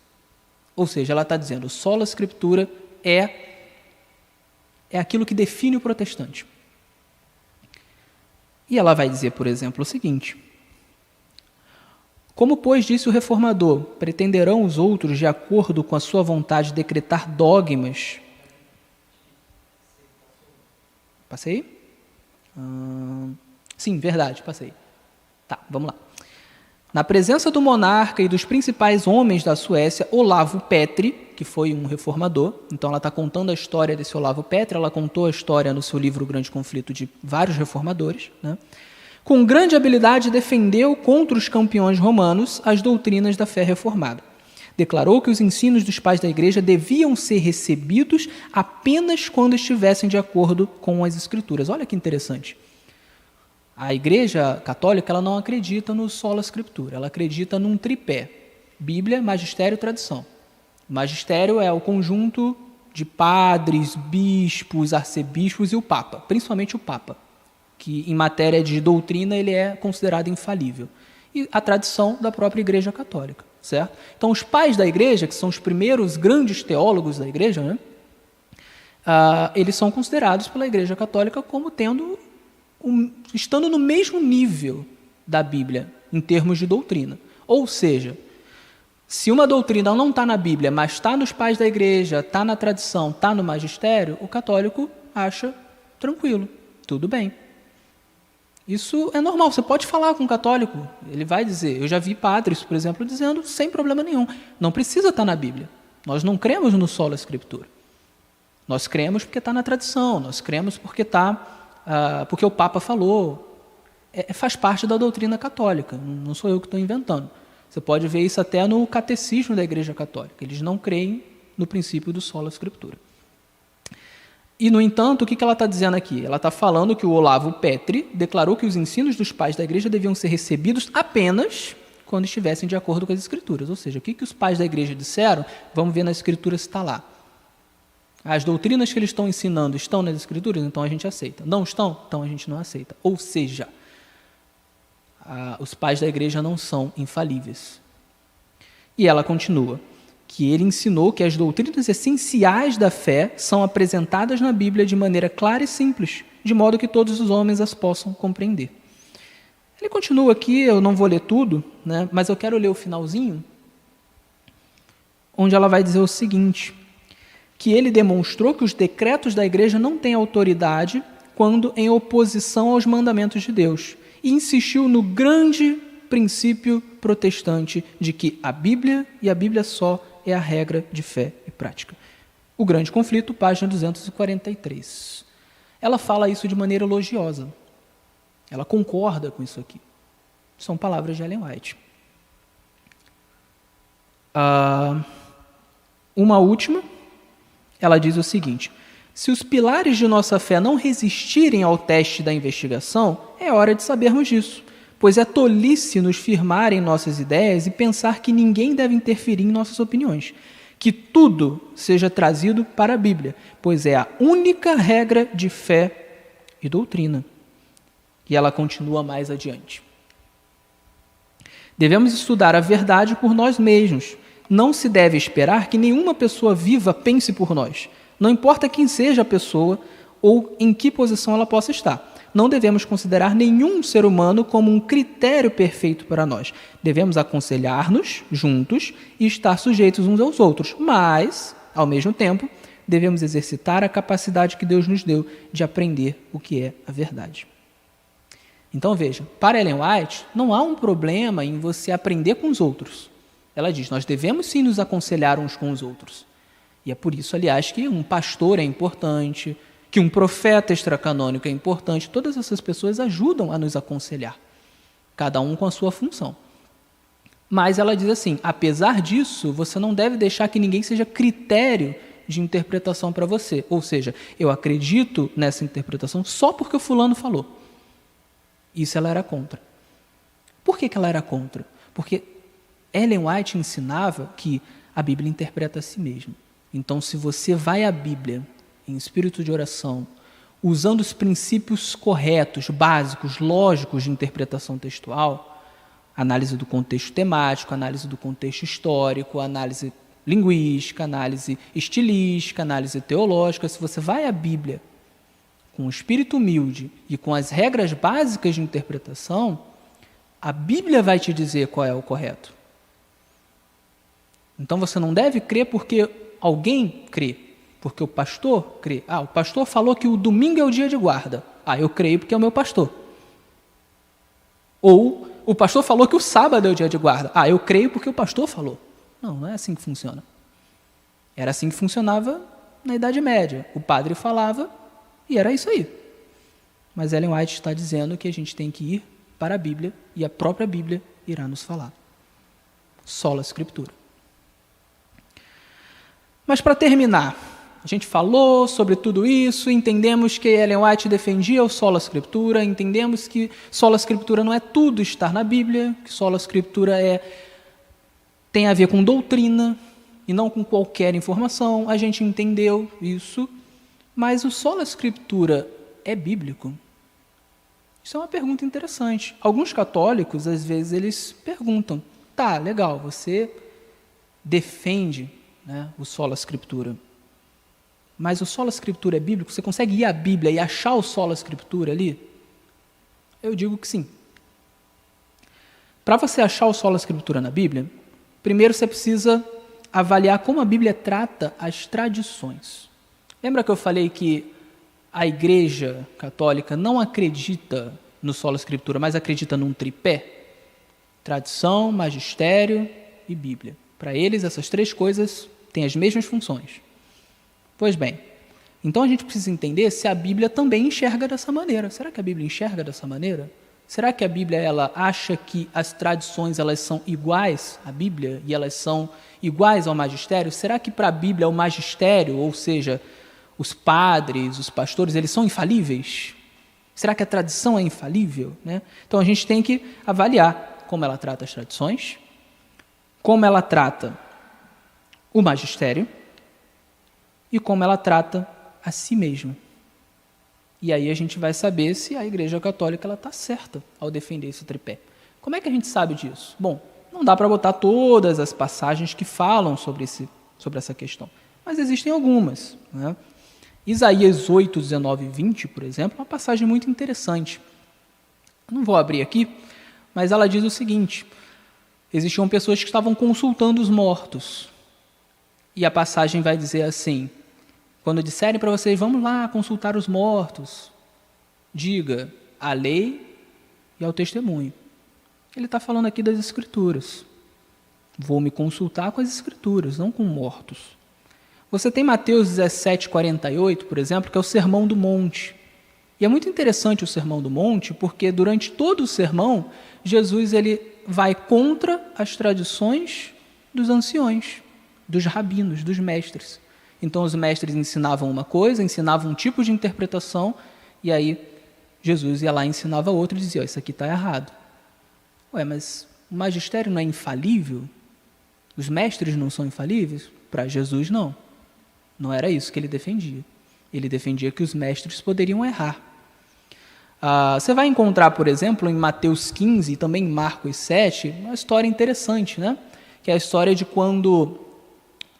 Ou seja, ela está dizendo, o sola escritura é aquilo que define o protestante. E ela vai dizer, por exemplo, o seguinte: como, pois, disse o reformador, pretenderão os outros, de acordo com a sua vontade, decretar dogmas? Passei? Sim, verdade, passei. Tá, vamos lá. Na presença do monarca e dos principais homens da Suécia, Olavo Petri, que foi um reformador, então ela está contando a história desse Olavo Petri, ela contou a história no seu livro O Grande Conflito de vários reformadores, né? Com grande habilidade defendeu contra os campeões romanos as doutrinas da fé reformada. Declarou que os ensinos dos pais da Igreja deviam ser recebidos apenas quando estivessem de acordo com as Escrituras. Olha que interessante. A Igreja Católica ela não acredita no sola escritura, ela acredita num tripé: Bíblia, magistério e tradição. O magistério é o conjunto de padres, bispos, arcebispos e o Papa, principalmente o Papa, que em matéria de doutrina ele é considerado infalível. E a tradição da própria Igreja Católica, certo? Então os pais da Igreja, que são os primeiros grandes teólogos da Igreja, né, eles são considerados pela Igreja Católica como estando no mesmo nível da Bíblia, em termos de doutrina. Ou seja, se uma doutrina não está na Bíblia, mas está nos pais da Igreja, está na tradição, está no magistério, o católico acha tranquilo, tudo bem. Isso é normal, você pode falar com um católico, ele vai dizer, eu já vi padres, por exemplo, dizendo sem problema nenhum, não precisa estar na Bíblia, nós não cremos no sola escritura, nós cremos porque está na tradição, nós cremos porque porque o Papa falou, faz parte da doutrina católica, não sou eu que estou inventando. Você pode ver isso até no catecismo da Igreja Católica, eles não creem no princípio do sola escritura. E, no entanto, o que ela está dizendo aqui? Ela está falando que o Olavo Petri declarou que os ensinos dos pais da Igreja deviam ser recebidos apenas quando estivessem de acordo com as Escrituras. Ou seja, o que os pais da Igreja disseram, vamos ver nas Escrituras se está lá. As doutrinas que eles estão ensinando estão nas Escrituras, então a gente aceita. Não estão? Então a gente não aceita. Ou seja, os pais da Igreja não são infalíveis. E ela continua, que ele ensinou que as doutrinas essenciais da fé são apresentadas na Bíblia de maneira clara e simples, de modo que todos os homens as possam compreender. Ele continua aqui, eu não vou ler tudo, né, mas eu quero ler o finalzinho, onde ela vai dizer o seguinte: que ele demonstrou que os decretos da Igreja não têm autoridade quando em oposição aos mandamentos de Deus, e insistiu no grande princípio protestante de que a Bíblia e a Bíblia só é a regra de fé e prática. O Grande Conflito, página 243. Ela fala isso de maneira elogiosa. Ela concorda com isso aqui. São palavras de Ellen White. Uma última. Ela diz o seguinte: se os pilares de nossa fé não resistirem ao teste da investigação, é hora de sabermos disso, pois é tolice nos firmar em nossas ideias e pensar que ninguém deve interferir em nossas opiniões, que tudo seja trazido para a Bíblia, pois é a única regra de fé e doutrina. E ela continua mais adiante. Devemos estudar a verdade por nós mesmos. Não se deve esperar que nenhuma pessoa viva pense por nós. Não importa quem seja a pessoa ou em que posição ela possa estar. Não devemos considerar nenhum ser humano como um critério perfeito para nós. Devemos aconselhar-nos juntos e estar sujeitos uns aos outros. Mas Ao mesmo tempo, devemos exercitar a capacidade que Deus nos deu de aprender o que é a verdade. Então veja, para Ellen White, não há um problema em você aprender com os outros. Ela diz, nós devemos sim nos aconselhar uns com os outros. E é por isso, aliás, que um pastor é importante, que um profeta extracanônico é importante. Todas essas pessoas ajudam a nos aconselhar, cada um com a sua função. Mas ela diz assim, apesar disso, você não deve deixar que ninguém seja critério de interpretação para você. Ou seja, eu acredito nessa interpretação só porque o fulano falou. Isso ela era contra. Por que ela era contra? Porque Ellen White ensinava que a Bíblia interpreta a si mesma. Então, se você vai à Bíblia em espírito de oração, usando os princípios corretos, básicos, lógicos de interpretação textual, análise do contexto temático, análise do contexto histórico, análise linguística, análise estilística, análise teológica, se você vai à Bíblia com o espírito humilde e com as regras básicas de interpretação, a Bíblia vai te dizer qual é o correto. Então você não deve crer porque alguém crê, porque o pastor crê. O pastor falou que o domingo é o dia de guarda. Eu creio porque é o meu pastor. Ou o pastor falou que o sábado é o dia de guarda. Eu creio porque o pastor falou. Não é assim que funciona. Era assim que funcionava na Idade Média. O padre falava e era isso aí. Mas Ellen White está dizendo que a gente tem que ir para a Bíblia e a própria Bíblia irá nos falar. Sola Escritura. Mas para terminar, a gente falou sobre tudo isso, entendemos que Ellen White defendia o Sola Escritura, entendemos que Sola Escritura não é tudo estar na Bíblia, que Sola Escritura tem a ver com doutrina e não com qualquer informação. A gente entendeu isso, mas o Sola Escritura é bíblico? Isso é uma pergunta interessante. Alguns católicos, às vezes, eles perguntam, legal, você defende, o Sola Escritura, mas o Sola Escritura é bíblico? Você consegue ir à Bíblia e achar o Sola Escritura ali? Eu digo que sim. Para você achar o Sola Escritura na Bíblia, primeiro você precisa avaliar como a Bíblia trata as tradições. Lembra que eu falei que a Igreja Católica não acredita no Sola Escritura, mas acredita num tripé? Tradição, magistério e Bíblia. Para eles, essas três coisas têm as mesmas funções. Pois bem, então a gente precisa entender se a Bíblia também enxerga dessa maneira. Será que a Bíblia enxerga dessa maneira? Será que a Bíblia ela acha que as tradições elas são iguais à Bíblia e elas são iguais ao magistério? Será que para a Bíblia o magistério, ou seja, os padres, os pastores, eles são infalíveis? Será que a tradição é infalível? Então a gente tem que avaliar como ela trata as tradições, como ela trata o magistério e como ela trata a si mesma. E aí a gente vai saber se a Igreja Católica está certa ao defender esse tripé. Como é que a gente sabe disso? Bom, não dá para botar todas as passagens que falam sobre essa questão, mas existem algumas. Isaías 8, 19 e 20, por exemplo, é uma passagem muito interessante. Não vou abrir aqui, mas ela diz o seguinte: existiam pessoas que estavam consultando os mortos. E a passagem vai dizer assim: quando disserem para vocês, vamos lá consultar os mortos, diga à lei e ao testemunho. Ele está falando aqui das Escrituras. Vou me consultar com as Escrituras, não com mortos. Você tem Mateus 17, 48, por exemplo, que é o Sermão do Monte. E é muito interessante o Sermão do Monte, porque durante todo o sermão, Jesus ele vai contra as tradições dos anciões, dos rabinos, dos mestres. Então os mestres ensinavam uma coisa, ensinavam um tipo de interpretação, e aí Jesus ia lá e ensinava outro e dizia, isso aqui está errado. Mas o magistério não é infalível? Os mestres não são infalíveis? Para Jesus, não. Não era isso que ele defendia. Ele defendia que os mestres poderiam errar. Você vai encontrar, por exemplo, em Mateus 15 e também em Marcos 7, uma história interessante, que é a história de quando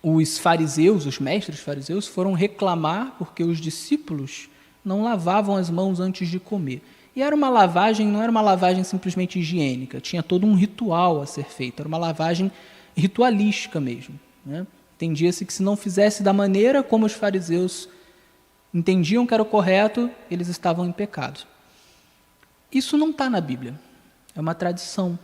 os fariseus, os mestres fariseus, foram reclamar porque os discípulos não lavavam as mãos antes de comer. E era uma lavagem, não era uma lavagem simplesmente higiênica, tinha todo um ritual a ser feito, era uma lavagem ritualística mesmo. Entendia-se que se não fizesse da maneira como os fariseus entendiam que era o correto, eles estavam em pecado. Isso não está na Bíblia, é uma tradição.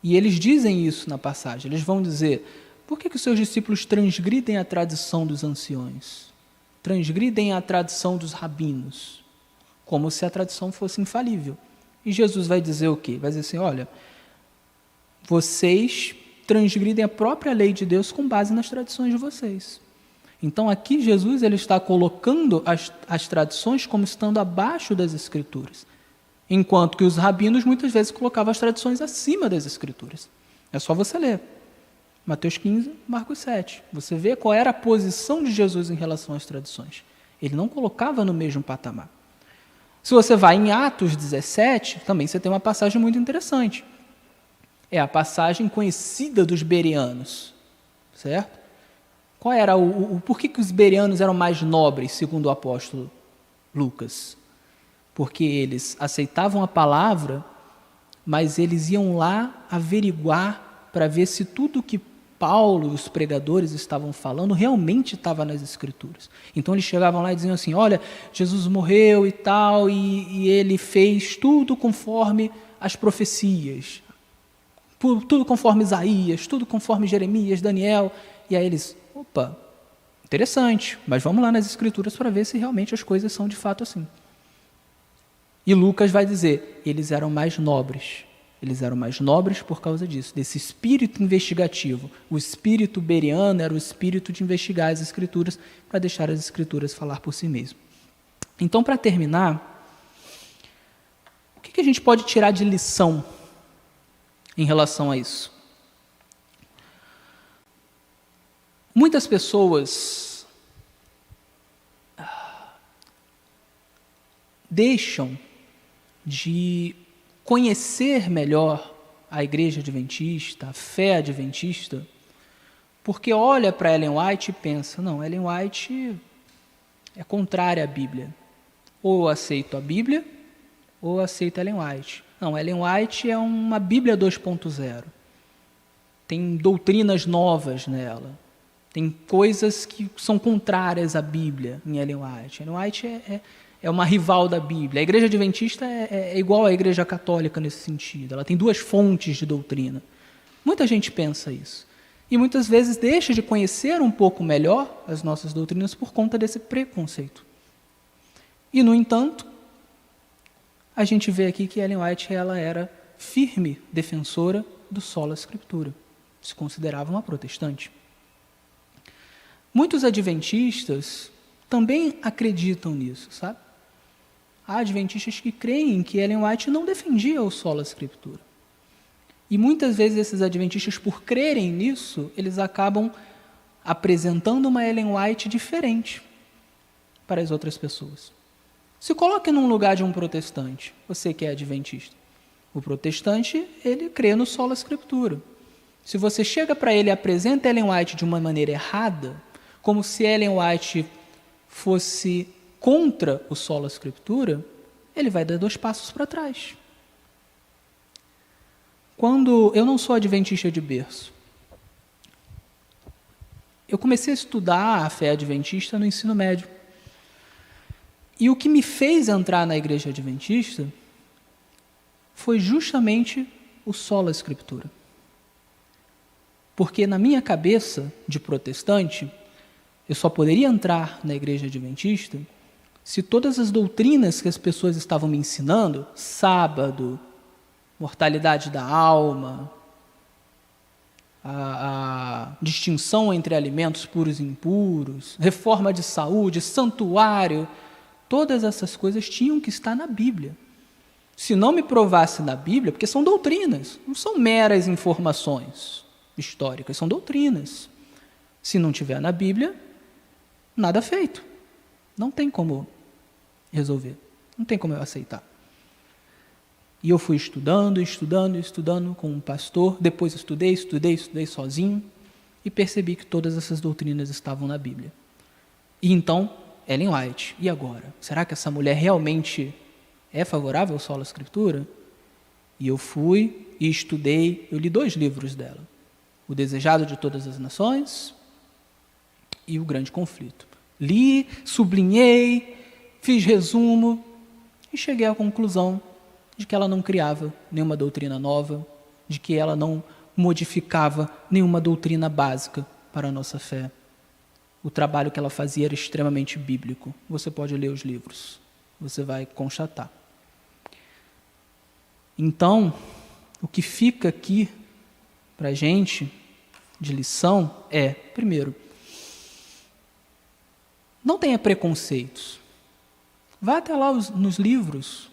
E eles dizem isso na passagem, eles vão dizer: por que os seus discípulos transgridem a tradição dos anciões? Transgridem a tradição dos rabinos, como se a tradição fosse infalível. E Jesus vai dizer o quê? Vai dizer assim: olha, vocês transgridem a própria lei de Deus com base nas tradições de vocês. Então aqui Jesus ele está colocando as tradições como estando abaixo das Escrituras, enquanto que os rabinos muitas vezes colocavam as tradições acima das Escrituras. É só você ler Mateus 15, Marcos 7. Você vê qual era a posição de Jesus em relação às tradições. Ele não colocava no mesmo patamar. Se você vai em Atos 17, também você tem uma passagem muito interessante. É a passagem conhecida dos bereanos, certo? Qual era por que os bereanos eram mais nobres, segundo o apóstolo Lucas? Porque eles aceitavam a palavra, mas eles iam lá averiguar para ver se tudo que Paulo e os pregadores estavam falando realmente estava nas Escrituras. Então eles chegavam lá e diziam assim: olha, Jesus morreu e tal, e ele fez tudo conforme as profecias, tudo conforme Isaías, tudo conforme Jeremias, Daniel. E aí eles: opa, interessante, mas vamos lá nas Escrituras para ver se realmente as coisas são de fato assim. E Lucas vai dizer: eles eram mais nobres. Eles eram mais nobres por causa disso, desse espírito investigativo. O espírito bereano era o espírito de investigar as Escrituras para deixar as Escrituras falar por si mesmo. Então, para terminar, o que a gente pode tirar de lição em relação a isso? Muitas pessoas deixam de conhecer melhor a Igreja Adventista, a fé adventista, porque olha para Ellen White e pensa: não, Ellen White é contrária à Bíblia. Ou eu aceito a Bíblia, ou eu aceito Ellen White. Não, Ellen White é uma Bíblia 2.0. Tem doutrinas novas nela. Tem coisas que são contrárias à Bíblia em Ellen White. Ellen White é uma rival da Bíblia. A Igreja Adventista é igual à Igreja Católica nesse sentido. Ela tem duas fontes de doutrina. Muita gente pensa isso. E muitas vezes deixa de conhecer um pouco melhor as nossas doutrinas por conta desse preconceito. E, no entanto, a gente vê aqui que Ellen White ela era firme defensora do sola scriptura. Se considerava uma protestante. Muitos adventistas também acreditam nisso, sabe? Há adventistas que creem que Ellen White não defendia o sola scriptura. E muitas vezes esses adventistas, por crerem nisso, eles acabam apresentando uma Ellen White diferente para as outras pessoas. Se coloque num lugar de um protestante, você que é adventista. O protestante, ele crê no sola scriptura. Se você chega para ele e apresenta Ellen White de uma maneira errada, como se Ellen White fosse contra o sola scriptura, ele vai dar 2 passos para trás. Quando eu não sou adventista de berço, eu comecei a estudar a fé adventista no ensino médio. E o que me fez entrar na igreja adventista foi justamente o sola scriptura. Porque na minha cabeça de protestante, eu só poderia entrar na igreja adventista se todas as doutrinas que as pessoas estavam me ensinando, sábado, mortalidade da alma, a distinção entre alimentos puros e impuros, reforma de saúde, santuário, todas essas coisas tinham que estar na Bíblia. Se não me provasse na Bíblia, porque são doutrinas, não são meras informações históricas, são doutrinas. Se não tiver na Bíblia, nada feito. Não tem como resolver. Não tem como eu aceitar. E eu fui estudando com um pastor. Depois estudei sozinho. E percebi que todas essas doutrinas estavam na Bíblia. E então, Ellen White, e agora? Será que essa mulher realmente é favorável ao sola scriptura? E eu fui e estudei. Eu li 2 livros dela. O Desejado de Todas as Nações e o grande conflito. Li, sublinhei, fiz resumo e cheguei à conclusão de que ela não criava nenhuma doutrina nova, de que ela não modificava nenhuma doutrina básica para a nossa fé. O trabalho que ela fazia era extremamente bíblico. Você pode ler os livros, você vai constatar. Então, o que fica aqui para a gente de lição é, primeiro, não tenha preconceitos. Vá até lá nos livros,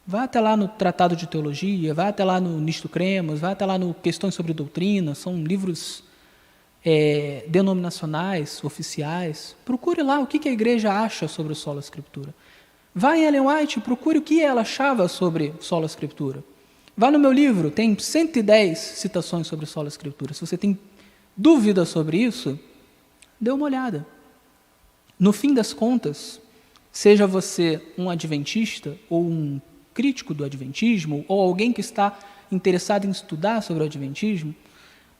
vá até lá no Tratado de Teologia, vá até lá no Nisto Cremos, vá até lá no Questões sobre Doutrina, são livros denominacionais, oficiais. Procure lá o que a igreja acha sobre o Sola Escritura. Vá em Ellen White, procure o que ela achava sobre Sola Escritura. Vá no meu livro, tem 110 citações sobre Sola Escritura. Se você tem dúvida sobre isso, dê uma olhada. No fim das contas, seja você um adventista ou um crítico do adventismo, ou alguém que está interessado em estudar sobre o adventismo,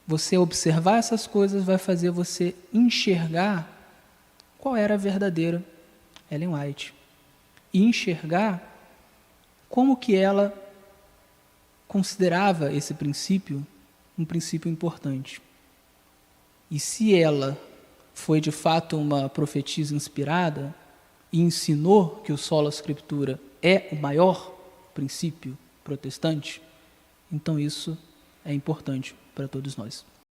você observar essas coisas vai fazer você enxergar qual era a verdadeira Ellen White. E enxergar como que ela considerava esse princípio um princípio importante. E se ela foi de fato uma profetisa inspirada e ensinou que o Sola Escritura é o maior princípio protestante, então isso é importante para todos nós.